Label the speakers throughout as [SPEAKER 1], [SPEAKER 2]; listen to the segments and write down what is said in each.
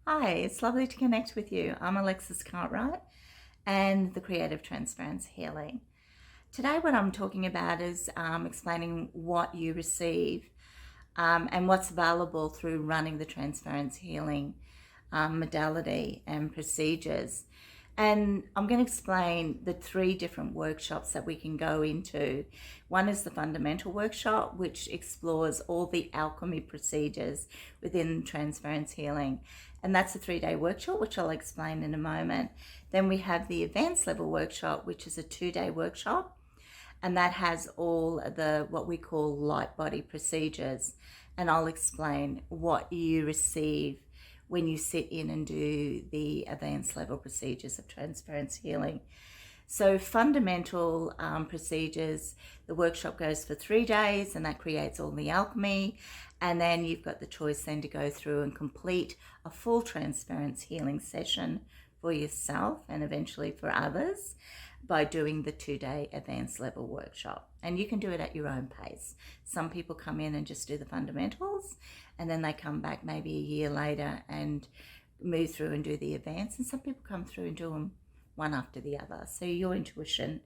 [SPEAKER 1] Hi, it's lovely to connect with you. I'm Alexis Cartwright and the Creative Transference Healing. Today, what I'm talking about is explaining what you receive and what's available through running the Transference Healing modality and procedures. And I'm going to explain the three different workshops that we can go into. One is the fundamental workshop, which explores all the alchemy procedures within transference healing. And that's a 3-day workshop, which I'll explain in a moment. Then we have the advanced level workshop, which is a 2-day workshop. And that has all the what we call light body procedures. And I'll explain what you receive when you sit in and do the advanced level procedures of transference healing. So fundamental procedures, the workshop goes for 3 days and that creates all the alchemy. And then you've got the choice then to go through and complete a full transference healing session for yourself and eventually for others by doing the 2-day advanced level workshop. And you can do it at your own pace. Some people come in and just do the fundamentals, and then they come back maybe a year later and move through and do the advanced. And some people come through and do them one after the other. So your intuition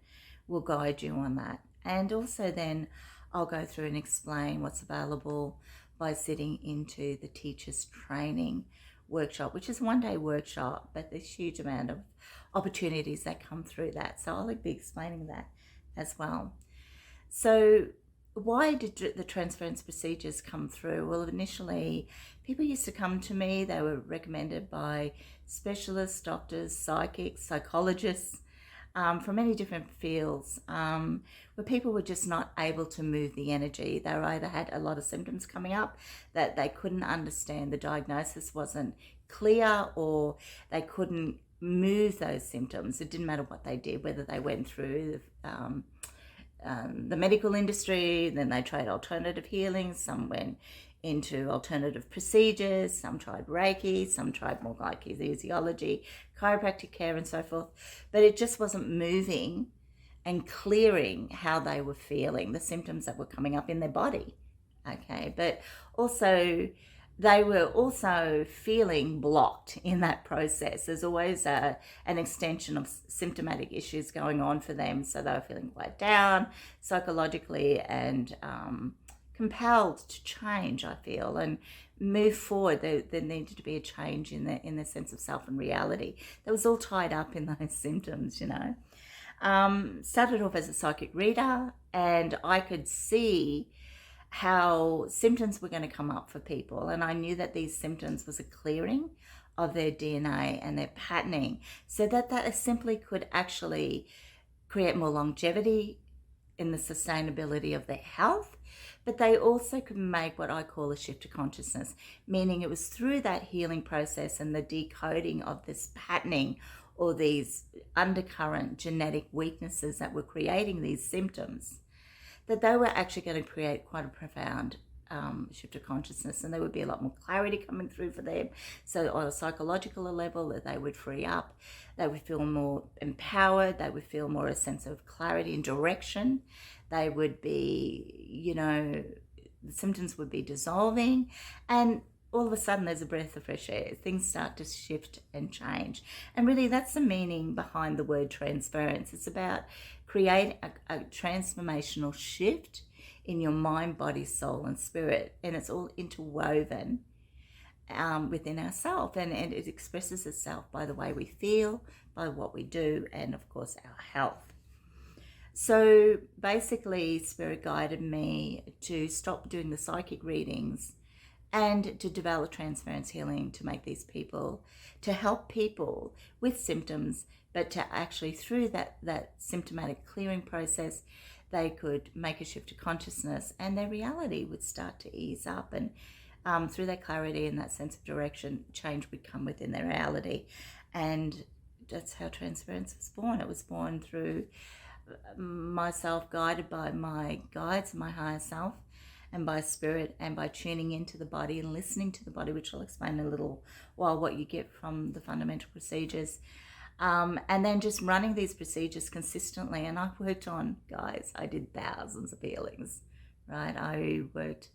[SPEAKER 1] will guide you on that. And also then I'll go through and explain what's available by sitting into the teacher's training workshop, which is a 1-day workshop, but there's a huge amount of opportunities that come through that. So I'll be explaining that as well. So why did the transference procedures come through? Well, initially people used to come to me. They were recommended by specialists, doctors, psychics, psychologists, from many different fields, where people were just not able to move the energy. They either had a lot of symptoms coming up that they couldn't understand, the diagnosis wasn't clear, or they couldn't move those symptoms. It didn't matter what they did, whether they went through the medical industry, then they tried alternative healing, some went into alternative procedures, some tried Reiki, some tried more like kinesiology, chiropractic care and so forth, but it just wasn't moving and clearing how they were feeling, the symptoms that were coming up in their body. Okay, but also they were also feeling blocked in that process. There's always an extension of symptomatic issues going on for them. So they were feeling quite down psychologically and compelled to change, I feel, and move forward. There needed to be a change in their sense of self and reality. That was all tied up in those symptoms, Started off as a psychic reader, and I could see how symptoms were going to come up for people, and I knew that these symptoms was a clearing of their DNA and their patterning, so that simply could actually create more longevity in the sustainability of their health. But they also could make what I call a shift to consciousness, meaning it was through that healing process and the decoding of this patterning or these undercurrent genetic weaknesses that were creating these symptoms, that they were actually going to create quite a profound shift of consciousness, and there would be a lot more clarity coming through for them. So on a psychological level, that they would free up, they would feel more empowered, they would feel more a sense of clarity and direction. They would be, the symptoms would be dissolving, and all of a sudden there's a breath of fresh air. Things start to shift and change. And really that's the meaning behind the word transference. It's about creating a transformational shift in your mind, body, soul and spirit. And it's all interwoven within ourselves. And it expresses itself by the way we feel, by what we do, and of course our health. So basically Spirit guided me to stop doing the psychic readings and to develop transference healing, to make these people, to help people with symptoms, but to actually through that symptomatic clearing process, they could make a shift to consciousness and their reality would start to ease up, and through that clarity and that sense of direction, change would come within their reality. And that's how transference was born. It was born through myself, guided by my guides, my higher self, and by spirit, and by tuning into the body and listening to the body, which I'll explain in a little while what you get from the fundamental procedures. And then just running these procedures consistently. And I've worked on, guys, I did thousands of healings, right? I worked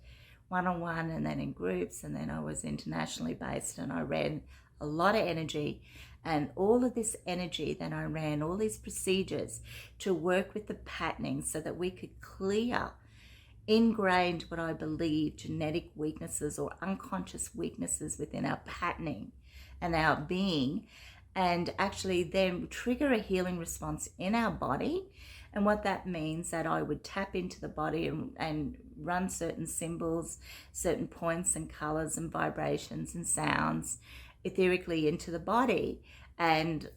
[SPEAKER 1] one-on-one and then in groups, and then I was internationally based and I ran a lot of energy, and all of this energy that I ran, all these procedures to work with the patterning so that we could clear ingrained, what I believe, genetic weaknesses or unconscious weaknesses within our patterning and our being, and actually then trigger a healing response in our body. And what that means, that I would tap into the body and run certain symbols, certain points and colors and vibrations and sounds etherically into the body, and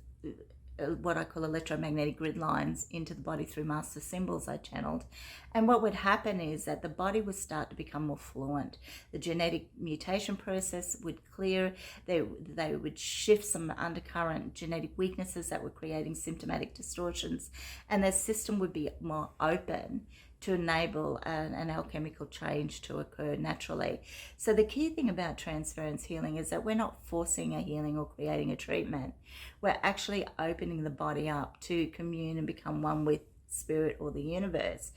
[SPEAKER 1] what I call electromagnetic grid lines into the body through master symbols I channeled. And what would happen is that the body would start to become more fluent. The genetic mutation process would clear. They would shift some undercurrent genetic weaknesses that were creating symptomatic distortions, and the system would be more open to enable an alchemical change to occur naturally. So the key thing about transference healing is that we're not forcing a healing or creating a treatment. We're actually opening the body up to commune and become one with spirit or the universe.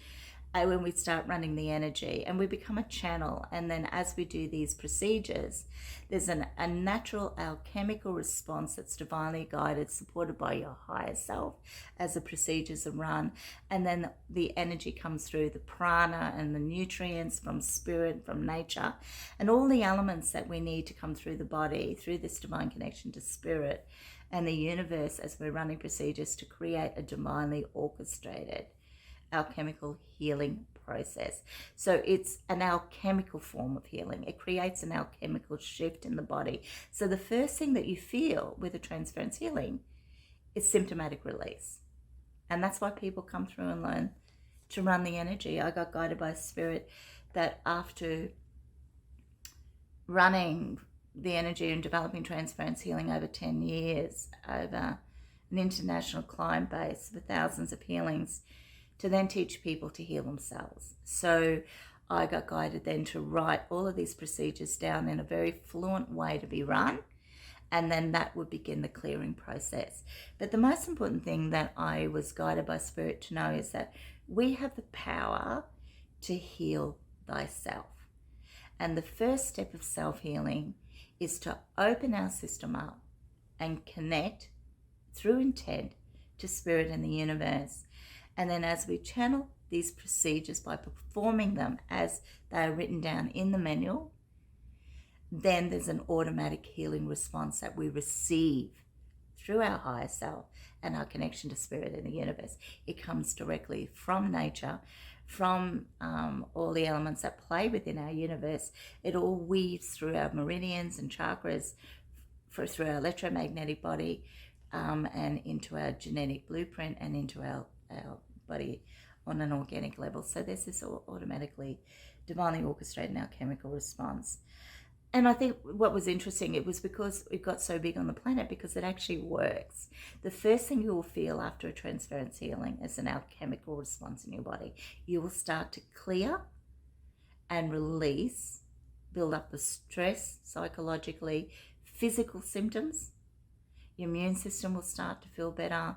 [SPEAKER 1] When we start running the energy and we become a channel, and then as we do these procedures, there's a natural alchemical response that's divinely guided, supported by your higher self as the procedures are run, and then the energy comes through the prana and the nutrients from spirit, from nature, and all the elements that we need to come through the body through this divine connection to spirit and the universe as we're running procedures to create a divinely orchestrated alchemical healing process. So it's an alchemical form of healing. It creates an alchemical shift in the body. So the first thing that you feel with a transference healing is symptomatic release. And that's why people come through and learn to run the energy. I got guided by spirit that after running the energy and developing transference healing over 10 years, over an international client base with thousands of healings, to then teach people to heal themselves. So I got guided then to write all of these procedures down in a very fluent way to be run, and then that would begin the clearing process. But the most important thing that I was guided by spirit to know is that we have the power to heal thyself. And the first step of self-healing is to open our system up and connect through intent to spirit and the universe. And then as we channel these procedures by performing them as they are written down in the manual, then there's an automatic healing response that we receive through our higher self and our connection to spirit and the universe. It comes directly from nature, from all the elements that play within our universe. It all weaves through our meridians and chakras, through our electromagnetic body, and into our genetic blueprint and into our body on an organic level. So there's this automatically divinely orchestrated alchemical response. And I think what was interesting, it was because it got so big on the planet, because it actually works. The first thing you will feel after a transference healing is an alchemical response in your body. You will start to clear and release, build up the stress psychologically, physical symptoms. Your immune system will start to feel better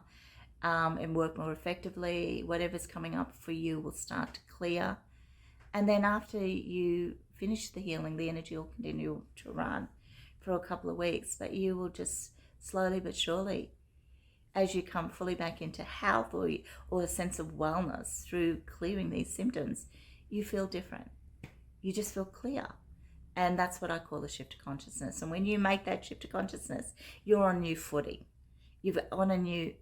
[SPEAKER 1] and work more effectively. Whatever's coming up for you will start to clear. And then after you finish the healing, the energy will continue to run for a couple of weeks, but you will just slowly but surely, as you come fully back into health or a sense of wellness through clearing these symptoms, you feel different. You just feel clear. And that's what I call a shift to consciousness. And when you make that shift to consciousness, you're on new footing. You're on a new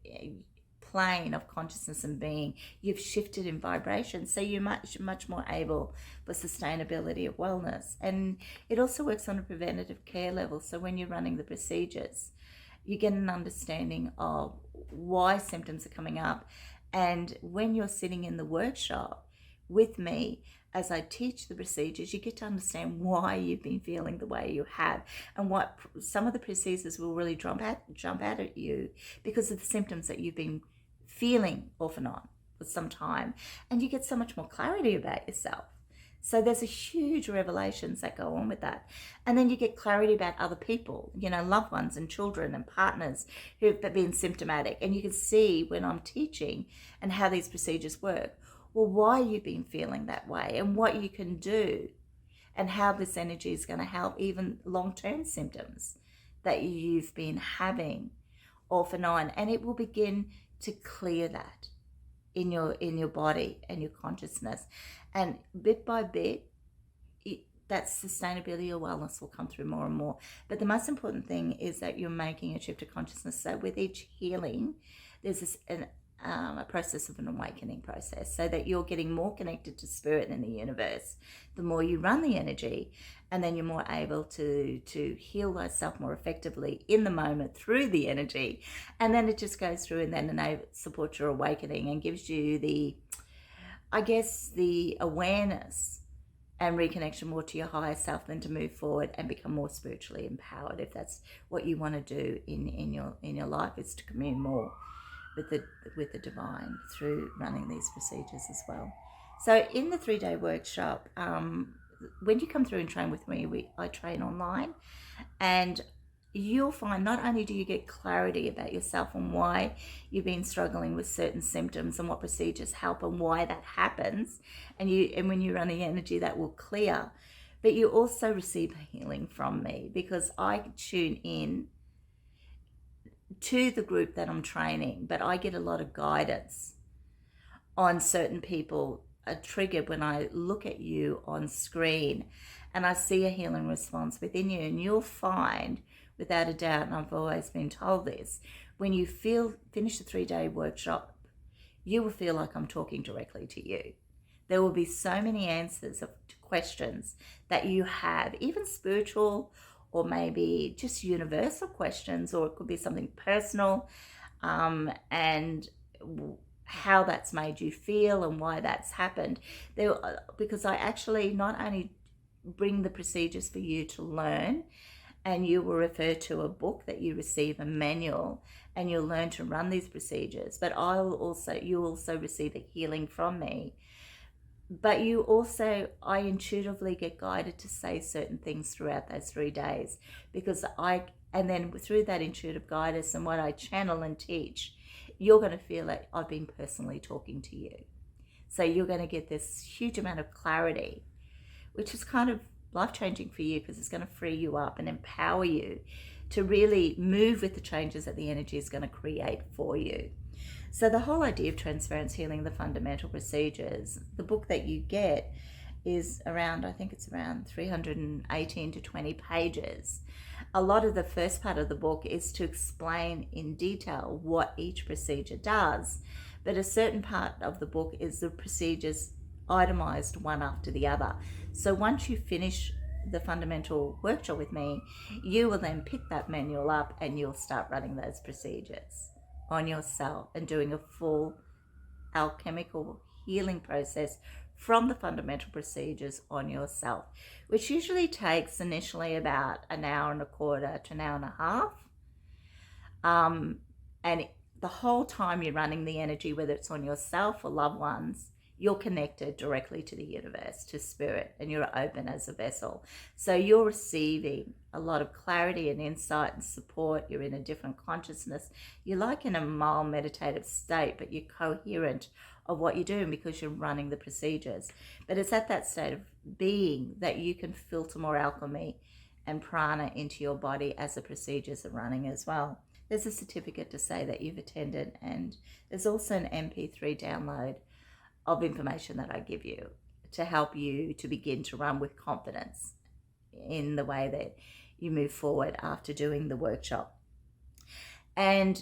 [SPEAKER 1] plane of consciousness and being. You've shifted in vibration, so you're much more able for sustainability of wellness. And it also works on a preventative care level. So when you're running the procedures, you get an understanding of why symptoms are coming up. And when you're sitting in the workshop with me, as I teach the procedures, you get to understand why you've been feeling the way you have, and what some of the procedures will really jump out at you because of the symptoms that you've been feeling off and on for some time, and you get so much more clarity about yourself. So there's a huge revelations that go on with that. And then you get clarity about other people, loved ones and children and partners who've been symptomatic. And you can see when I'm teaching and how these procedures work, well, why you've been feeling that way and what you can do, and how this energy is going to help even long-term symptoms that you've been having off and on, and it will begin to clear that in your body and your consciousness, and bit by bit that sustainability or wellness will come through more and more. But the most important thing is that you're making a shift of consciousness. So with each healing, there's a process of an awakening process, so that you're getting more connected to spirit and the universe the more you run the energy, and then you're more able to heal thyself more effectively in the moment through the energy, and then it just goes through and then supports your awakening and gives you the awareness and reconnection more to your higher self, than to move forward and become more spiritually empowered. If that's what you want to do in your life, is to commune more with the divine through running these procedures as well. So in the 3-day workshop, when you come through and train with me, I train online, and you'll find not only do you get clarity about yourself and why you've been struggling with certain symptoms and what procedures help and why that happens, and when you run the energy, that will clear, but you also receive healing from me, because I tune in to the group that I'm training, but I get a lot of guidance on certain people are triggered when I look at you on screen and I see a healing response within you. And you'll find, without a doubt, and I've always been told this, when you finish the 3-day workshop, you will feel like I'm talking directly to you. There will be so many answers to questions that you have, even spiritual or maybe just universal questions, or it could be something personal, and how that's made you feel and why that's happened. Because I actually not only bring the procedures for you to learn, and you will refer to a book that you receive, a manual, and you'll learn to run these procedures, but you also receive a healing from me. But I intuitively get guided to say certain things throughout those 3 days, and then through that intuitive guidance and what I channel and teach, you're going to feel like I've been personally talking to you. So you're going to get this huge amount of clarity, which is kind of life-changing for you, because it's going to free you up and empower you to really move with the changes that the energy is going to create for you. So the whole idea of Transference Healing, the fundamental procedures, the book that you get is around 318 to 20 pages. A lot of the first part of the book is to explain in detail what each procedure does, but a certain part of the book is the procedures itemized one after the other. So once you finish the fundamental workshop with me, you will then pick that manual up and you'll start running those procedures on yourself and doing a full alchemical healing process from the fundamental procedures on yourself, which usually takes initially about an hour and a quarter to an hour and a half. And the whole time you're running the energy, whether it's on yourself or loved ones, you're connected directly to the universe, to spirit, and you're open as a vessel. So you're receiving a lot of clarity and insight and support. You're in a different consciousness. You're like in a mild meditative state, but you're coherent of what you're doing because you're running the procedures. But it's at that state of being that you can filter more alchemy and prana into your body as the procedures are running as well. There's a certificate to say that you've attended, and there's also an MP3 download of information that I give you to help you to begin to run with confidence in the way that you move forward after doing the workshop. And,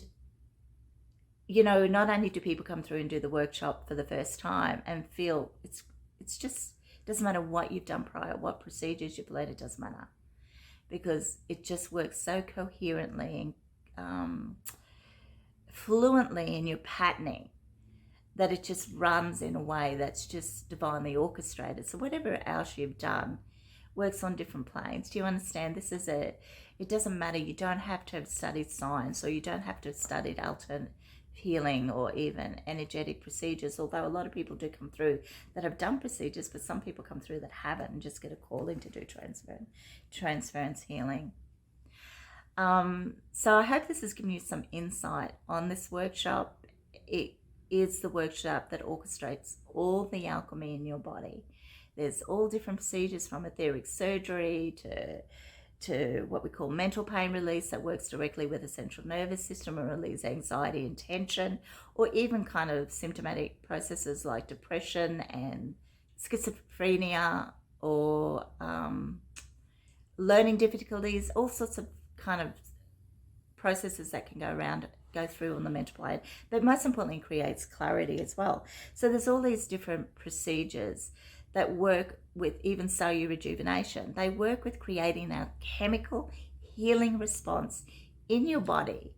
[SPEAKER 1] you know, not only do people come through and do the workshop for the first time and feel it's just, doesn't matter what you've done prior, what procedures you've led, it doesn't matter, because it just works so coherently and fluently in your patterning that it just runs in a way that's just divinely orchestrated. So whatever else you've done works on different planes. Do you understand? It doesn't matter. You don't have to have studied science, or you don't have to have studied alternate healing or even energetic procedures, although a lot of people do come through that have done procedures, but some people come through that haven't and just get a calling to do transference healing. So I hope this has given you some insight on this workshop. It is the workshop that orchestrates all the alchemy in your body. There's all different procedures, from etheric surgery to what we call mental pain release that works directly with the central nervous system and relieves anxiety and tension, or even kind of symptomatic processes like depression and schizophrenia, or learning difficulties, all sorts of kind of processes that can go through on the mental plane, but most importantly creates clarity as well. So there's all these different procedures that work with even cellular rejuvenation. They work with creating a chemical healing response in your body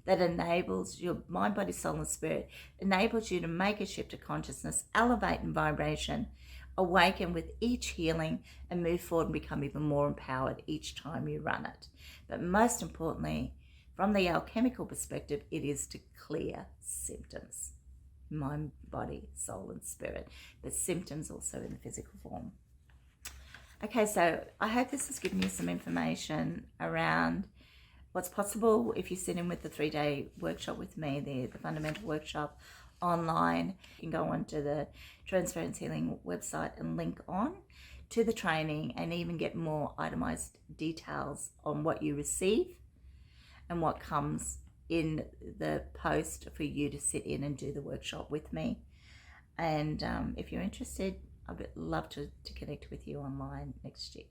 [SPEAKER 1] that enables your mind, body, soul, and spirit, enables you to make a shift of consciousness, elevate in vibration, awaken with each healing, and move forward and become even more empowered each time you run it. But most importantly, from the alchemical perspective, it is to clear symptoms. Mind, body, soul, and spirit, but symptoms also in the physical form. Okay, so I hope this has given you some information around what's possible if you sit in with the 3-day workshop with me, the fundamental workshop online. You can go onto the Transference Healing website and link on to the training and even get more itemized details on what you receive and what comes in the post for you to sit in and do the workshop with me. And if you're interested, I'd love to connect with you online next year.